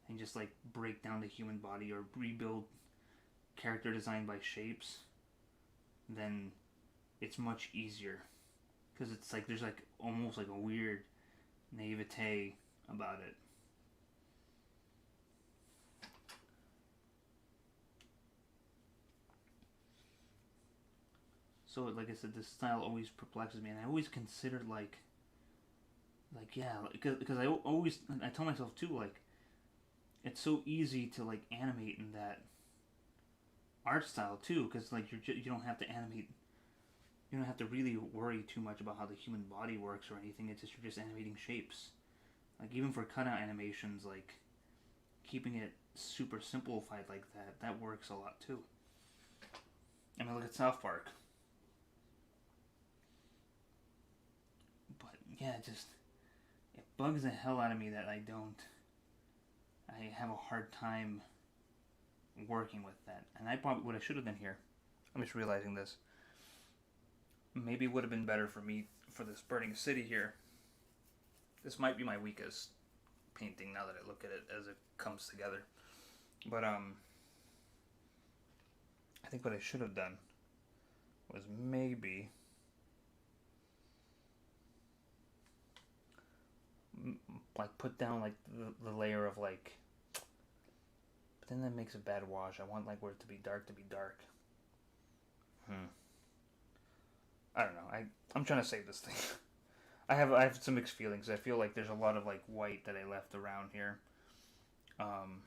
and just like break down the human body or rebuild character design by shapes, then it's much easier. Because it's like there's like almost like a weird naivete about it. So like I said, this style always perplexes me, and I always considered like yeah, because I tell myself too like it's so easy to like animate in that art style too, because like you don't have to animate, you don't have to really worry too much about how the human body works or anything. It's just you're just animating shapes. Like even for cutout animations, like keeping it super simplified like that works a lot too. I mean, look at South Park. But yeah, it bugs the hell out of me that I have a hard time working with that. And I probably what I should have done here. I'm just realizing this. Maybe it would have been better for me for this burning city here. This might be my weakest painting now that I look at it as it comes together. But I think what I should have done was maybe like put down like the layer of like, but then that makes a bad wash. I want like where it to be dark. I don't know. I'm trying to save this thing. I have some mixed feelings. I feel like there's a lot of like white that I left around here, um,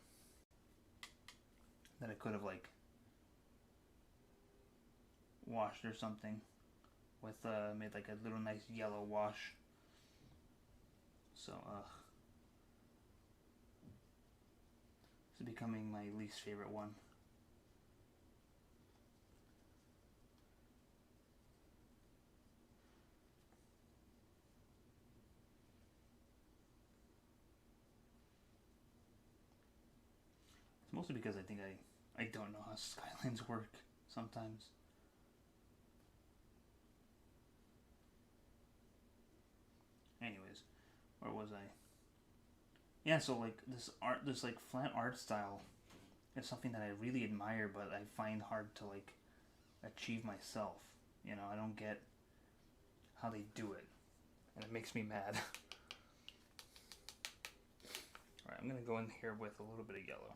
that I could have like washed or something with made like a little nice yellow wash. So it's becoming my least favorite one. It's mostly because I think I don't know how skylines work sometimes. Anyways, where was I? Yeah, so like this like flat art style is something that I really admire, but I find hard to like achieve myself. You know, I don't get how they do it, and it makes me mad. Alright, I'm gonna go in here with a little bit of yellow.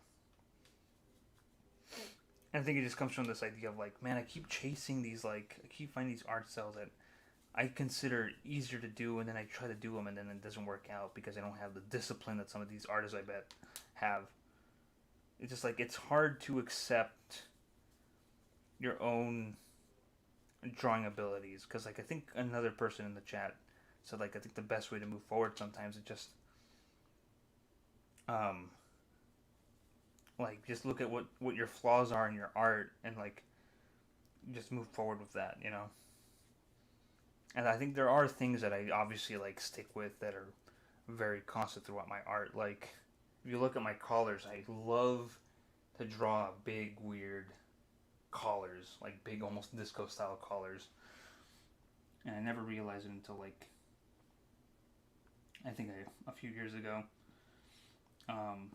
And I think it just comes from this idea of like, man, I keep chasing these like, I keep finding these art styles that I consider easier to do, and then I try to do them, and then it doesn't work out because I don't have the discipline that some of these artists I bet have. It's just like it's hard to accept your own drawing abilities because like I think another person in the chat said like I think the best way to move forward sometimes is just um like just look at what your flaws are in your art and like just move forward with that, you know. And I think there are things that I obviously like stick with that are very constant throughout my art. Like if you look at my collars, I love to draw big weird collars, like big almost disco style collars. And I never realized it until like I think a few years ago. Um,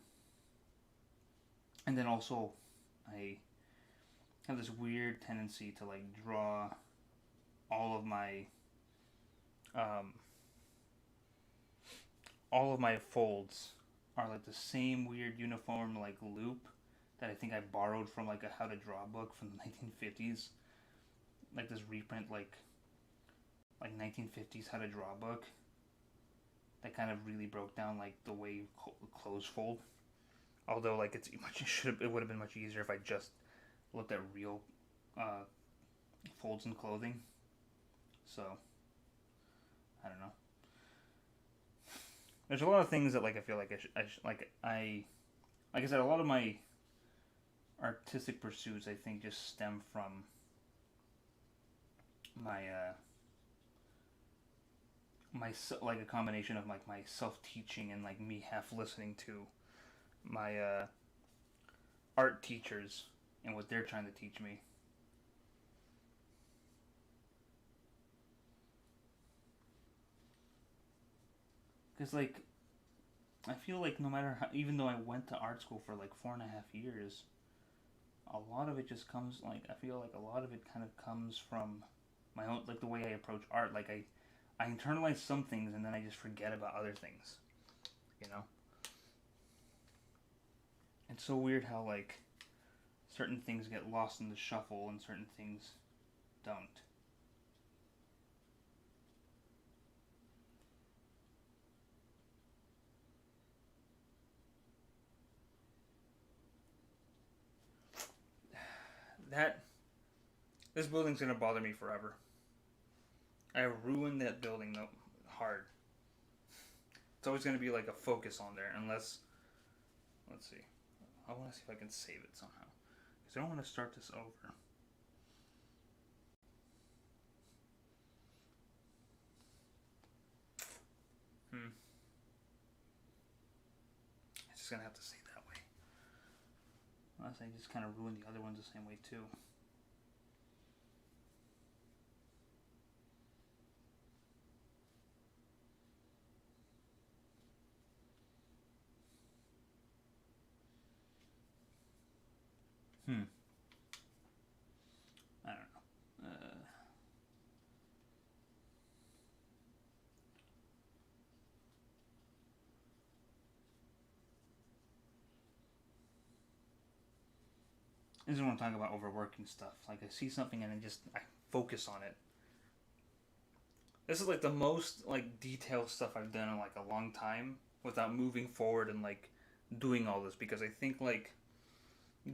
and then also I have this weird tendency to like draw all of my um, all of my folds are like the same weird uniform like loop that I think I borrowed from like a how to draw book from the 1950s, like this reprint like 1950s how to draw book that kind of really broke down like the way clothes fold. Although like it would have been much easier if I just looked at real uh, folds in clothing. So I don't know. There's a lot of things that like I feel like like I said, a lot of my artistic pursuits I think just stem from my like a combination of like my self teaching and like me half listening to my art teachers and what they're trying to teach me. Because like I feel like no matter how, even though I went to art school for like 4.5 years, a lot of it just comes like I feel like a lot of it kind of comes from my own like the way I approach art. Like I internalize some things and then I just forget about other things. You know, it's so weird how like certain things get lost in the shuffle and certain things don't. That this building's gonna bother me forever. I ruined that building though hard. It's always gonna be like a focus on there unless let's see. I want to see if I can save it somehow because I don't want to start this over. Hmm. It's just gonna have to stay that way. Unless I just kind of ruined the other ones the same way too. Hmm. I don't know. This is when I'm talking about overworking stuff. Like I see something and then just I focus on it. This is like the most like detailed stuff I've done in like a long time without moving forward and like doing all this because I think like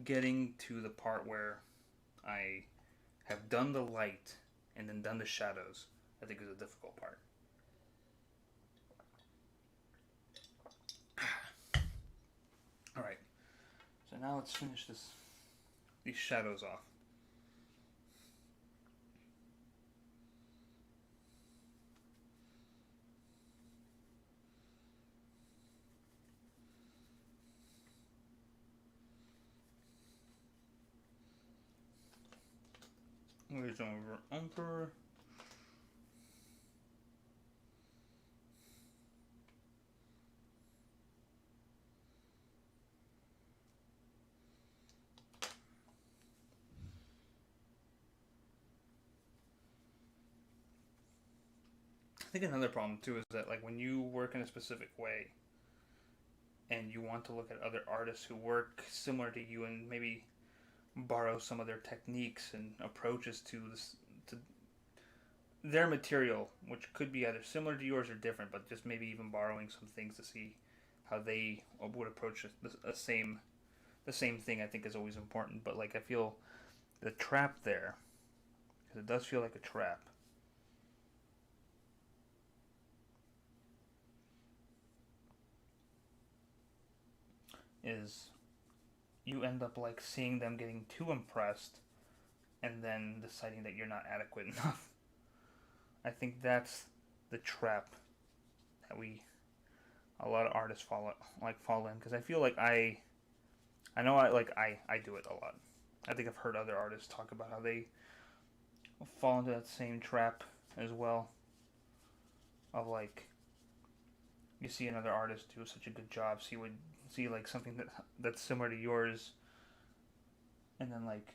getting to the part where I have done the light and then done the shadows, I think is a difficult part. All right, so now let's finish these shadows off. There's over Emperor. I think another problem too is that like when you work in a specific way and you want to look at other artists who work similar to you and maybe borrow some of their techniques and approaches to this to their material, which could be either similar to yours or different, but just maybe even borrowing some things to see how they would approach the same thing. I think is always important. But like I feel the trap there, because it does feel like a trap, is you end up like seeing them getting too impressed and then deciding that you're not adequate enough. I think that's the trap that we a lot of artists fall in because I feel like I know I do it a lot. I think I've heard other artists talk about how they fall into that same trap as well of like you see another artist do such a good job, see like something that's similar to yours, and then like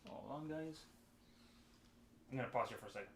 hold on guys, I'm gonna pause here for a second.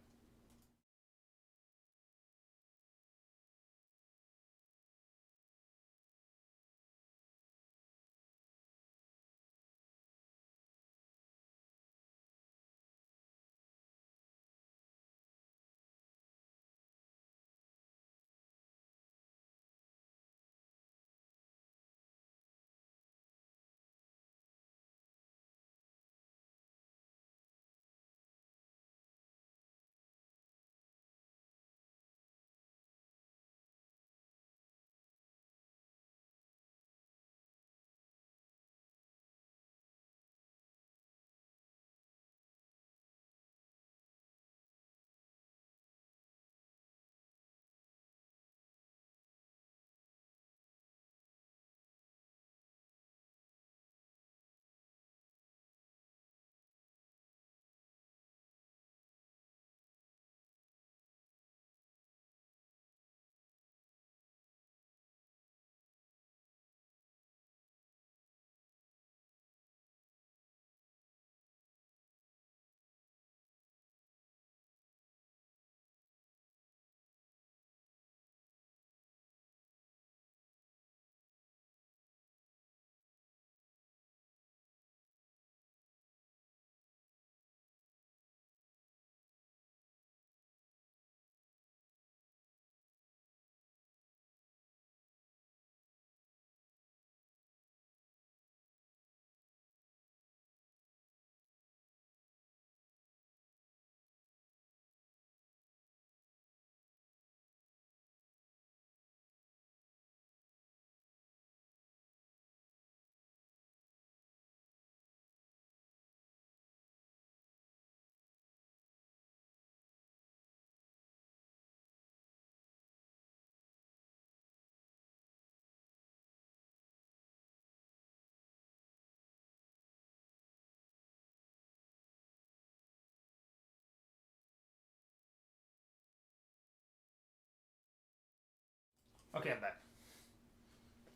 Okay, I'm back.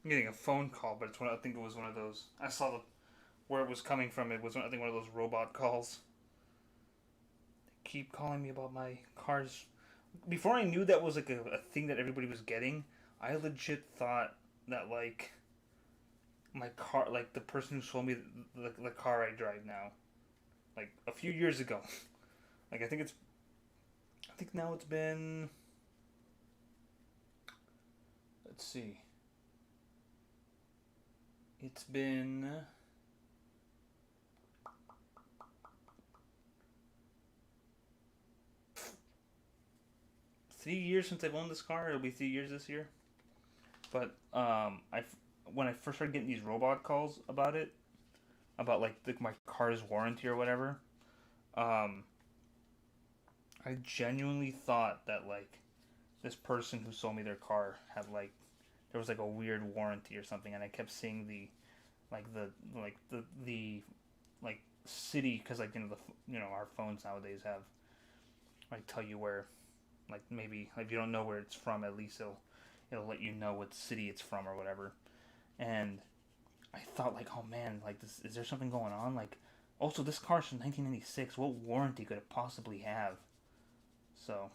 I'm getting a phone call, but I think it was one of those. I saw where it was coming from. It was, I think, one of those robot calls. They keep calling me about my cars. Before I knew that was like a thing that everybody was getting, I legit thought that like my car, like the person who sold me the car I drive now, like a few years ago. Like I think now it's been. Let's see. It's been 3 years since I've owned this car. It'll be 3 years this year. But I when I first started getting these robot calls about it, about like my car's warranty or whatever, um, I genuinely thought that like this person who sold me their car had like there was like a weird warranty or something, and I kept seeing the like city because like our phones nowadays have like tell you where like maybe like if you don't know where it's from, at least it'll let you know what city it's from or whatever. And I thought like, oh man, like this is there something going on? Like, also this car's from 1996. What warranty could it possibly have? So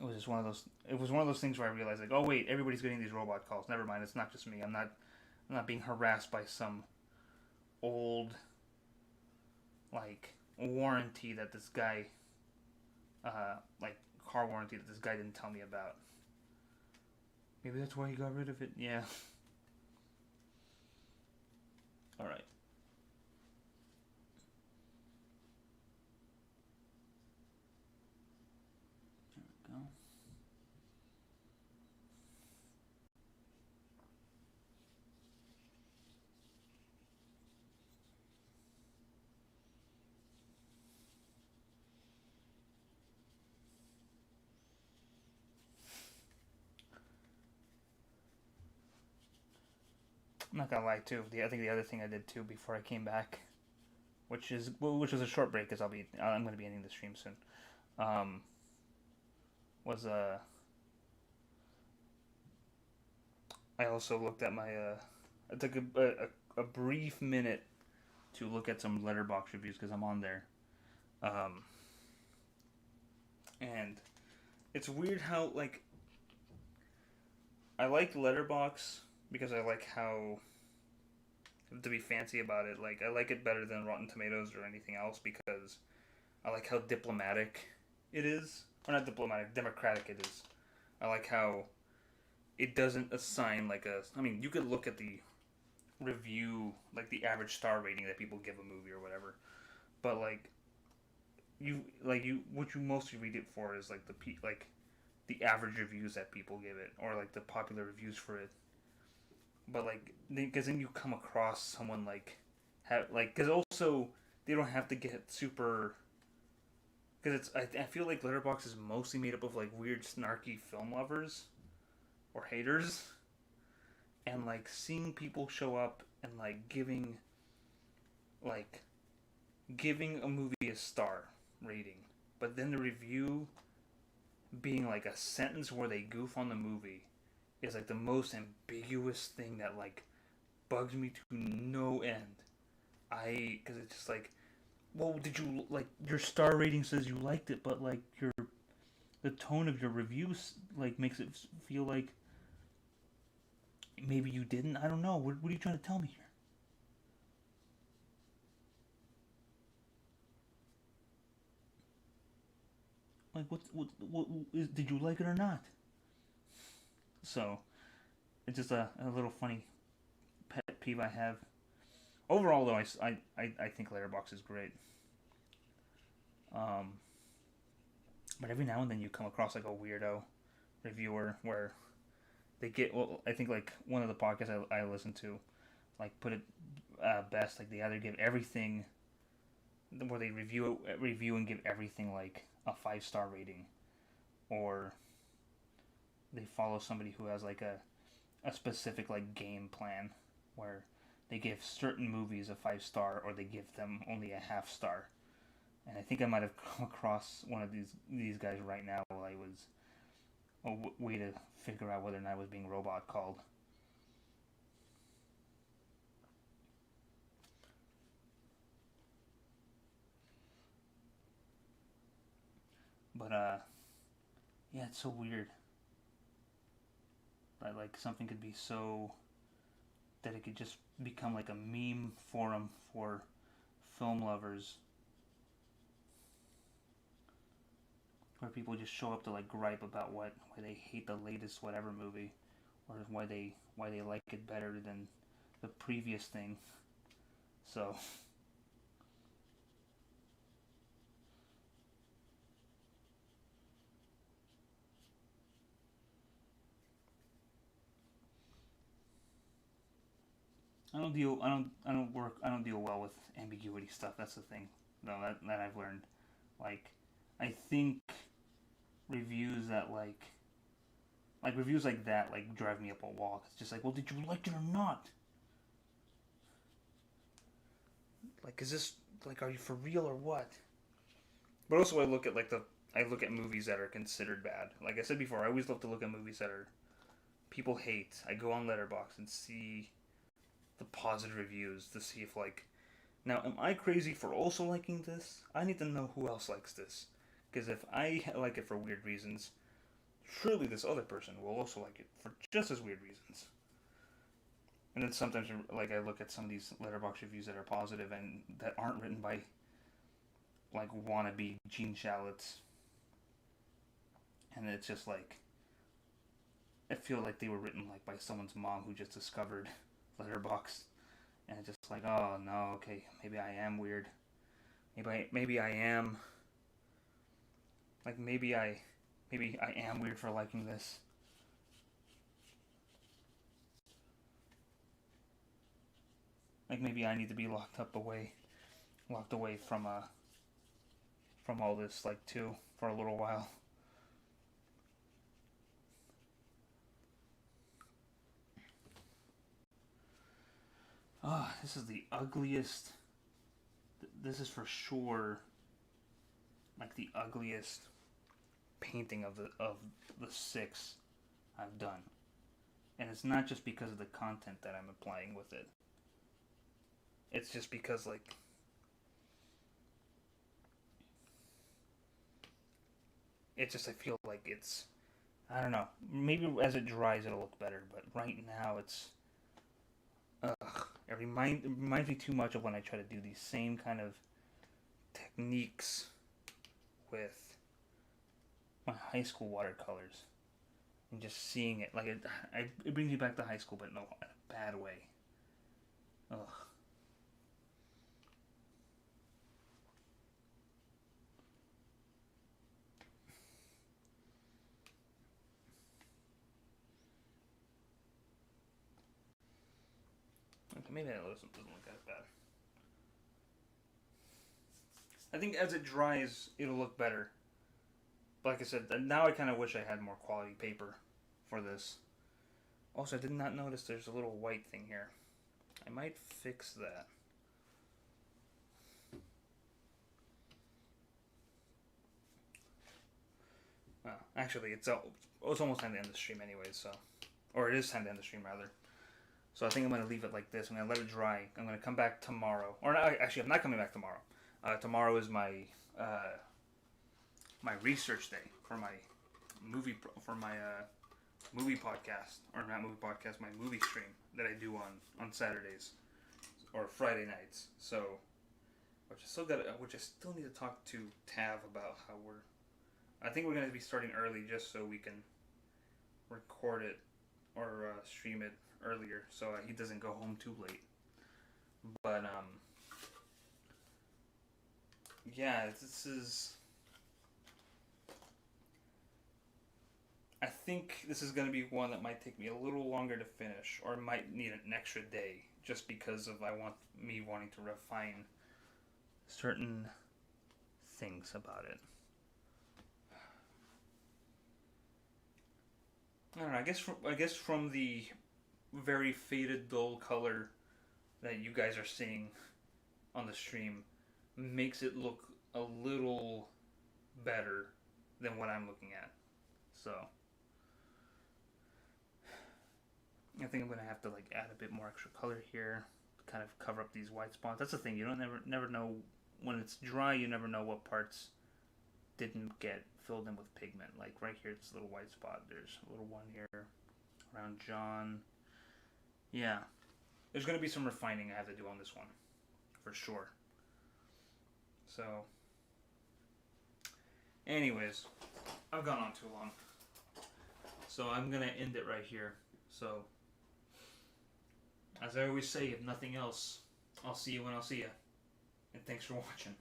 it was just one of those. It was one of those things where I realized like, oh wait, everybody's getting these robot calls. Never mind, it's not just me. I'm not being harassed by some old like warranty that this guy, like car warranty that this guy didn't tell me about. Maybe that's why he got rid of it. Yeah. All right. There we go. I'm not gonna lie too. I think the other thing I did too before I came back, which was a short break because I'm gonna be ending the stream soon. Um, was I also looked at my I took a brief minute to look at some letterbox reviews because I'm on there. Um, and it's weird how like I like letterbox because I like how to be fancy about it. Like I like it better than Rotten Tomatoes or anything else because I like how diplomatic it is, or not diplomatic, democratic it is. I like how it doesn't assign like a. I mean, you could look at the review, like the average star rating that people give a movie or whatever, but like you what you mostly read it for is like like the average reviews that people give it or like the popular reviews for it. But like because then you come across someone like have like because also they don't have to get super because I feel like Letterbox is mostly made up of like weird snarky film lovers or haters, and like seeing people show up and like giving a movie a star rating, but then the review being like a sentence where they goof on the movie is like the most ambiguous thing that like bugs me to no end. Because it's just like, well, did you like your star rating says you liked it, but like the tone of your reviews like makes it feel like maybe you didn't. I don't know. What are you trying to tell me here? Like, did you like it or not? So it's just a little funny pet peeve I have. Overall, though, I think Letterbox is great. Um, but every now and then you come across like a weirdo reviewer where they get well. I think like one of the podcasts I listen to, like put it best. Like they either give everything where they review and give everything like a 5 star rating, or they follow somebody who has like a specific like game plan where they give certain movies a 5 star or they give them only a half star. And I think I might have come across one of these guys right now while I was way to figure out whether or not I was being robot called. But yeah, it's so weird that like something could be so that it could just become like a meme forum for film lovers, where people just show up to like gripe about why they hate the latest whatever movie, or why they like it better than the previous thing. So I don't deal well with ambiguity stuff. That's the thing, though, that I've learned. Like, I think reviews that like reviews like that like drive me up a wall. It's just like, well, did you like it or not? Like, is this like, are you for real or what? But also, I look at movies that are considered bad. Like I said before, I always love to look at movies that are people hate. I go on Letterboxd and see the positive reviews to see if like, now am I crazy for also liking this? I need to know who else likes this, because if I like it for weird reasons, surely this other person will also like it for just as weird reasons. And then sometimes, like, I look at some of these letterbox reviews that are positive and that aren't written by like wannabe Gene Shallots, and it's just like I feel like they were written like by someone's mom who just discovered letterbox, and it's just like, oh no, okay, maybe I am weird. Maybe I am like maybe I am weird for liking this. Like maybe I need to be locked away from all this like too for a little while. Ah, this is the ugliest. This is for sure like the ugliest painting of the six I've done, and it's not just because of the content that I'm applying with it. It's just because like it's just I feel like it's I don't know. Maybe as it dries it'll look better, but right now it's it reminds me too much of when I try to do these same kind of techniques with my high school watercolors and just seeing it like it brings me back to high school, but no, in a bad way. Ugh. Okay, maybe that doesn't look that bad. I think as it dries, it'll look better. But like I said, now I kind of wish I had more quality paper for this. Also, I did not notice there's a little white thing here. I might fix that. Actually, it's almost time to end the stream anyway, so. Or it is time to end the stream, rather. So I think I'm going to leave it like this. I'm going to let it dry. I'm going to come back tomorrow. Or not, actually, I'm not coming back tomorrow. Tomorrow is my research day for my movie podcast, or not movie podcast, my movie stream that I do on Saturdays or Friday nights. So, which I still need to talk to Tav about how we're. I think we're going to be starting early just so we can record it or stream it earlier, so he doesn't go home too late. But yeah, this is. I think this is going to be one that might take me a little longer to finish, or might need an extra day, just because of me wanting to refine certain things about it. I don't know. I guess from the very faded, dull color that you guys are seeing on the stream makes it look a little better than what I'm looking at. So I think I'm gonna have to like add a bit more extra color here to kind of cover up these white spots. That's the thing, you don't never know when it's dry. You never know what parts didn't get filled in with pigment. Like right here, it's a little white spot. There's a little one here around John. Yeah, there's gonna be some refining I have to do on this one, for sure. So, anyways, I've gone on too long. So I'm gonna end it right here. So, as I always say, if nothing else, I'll see you when I'll see you. And thanks for watching.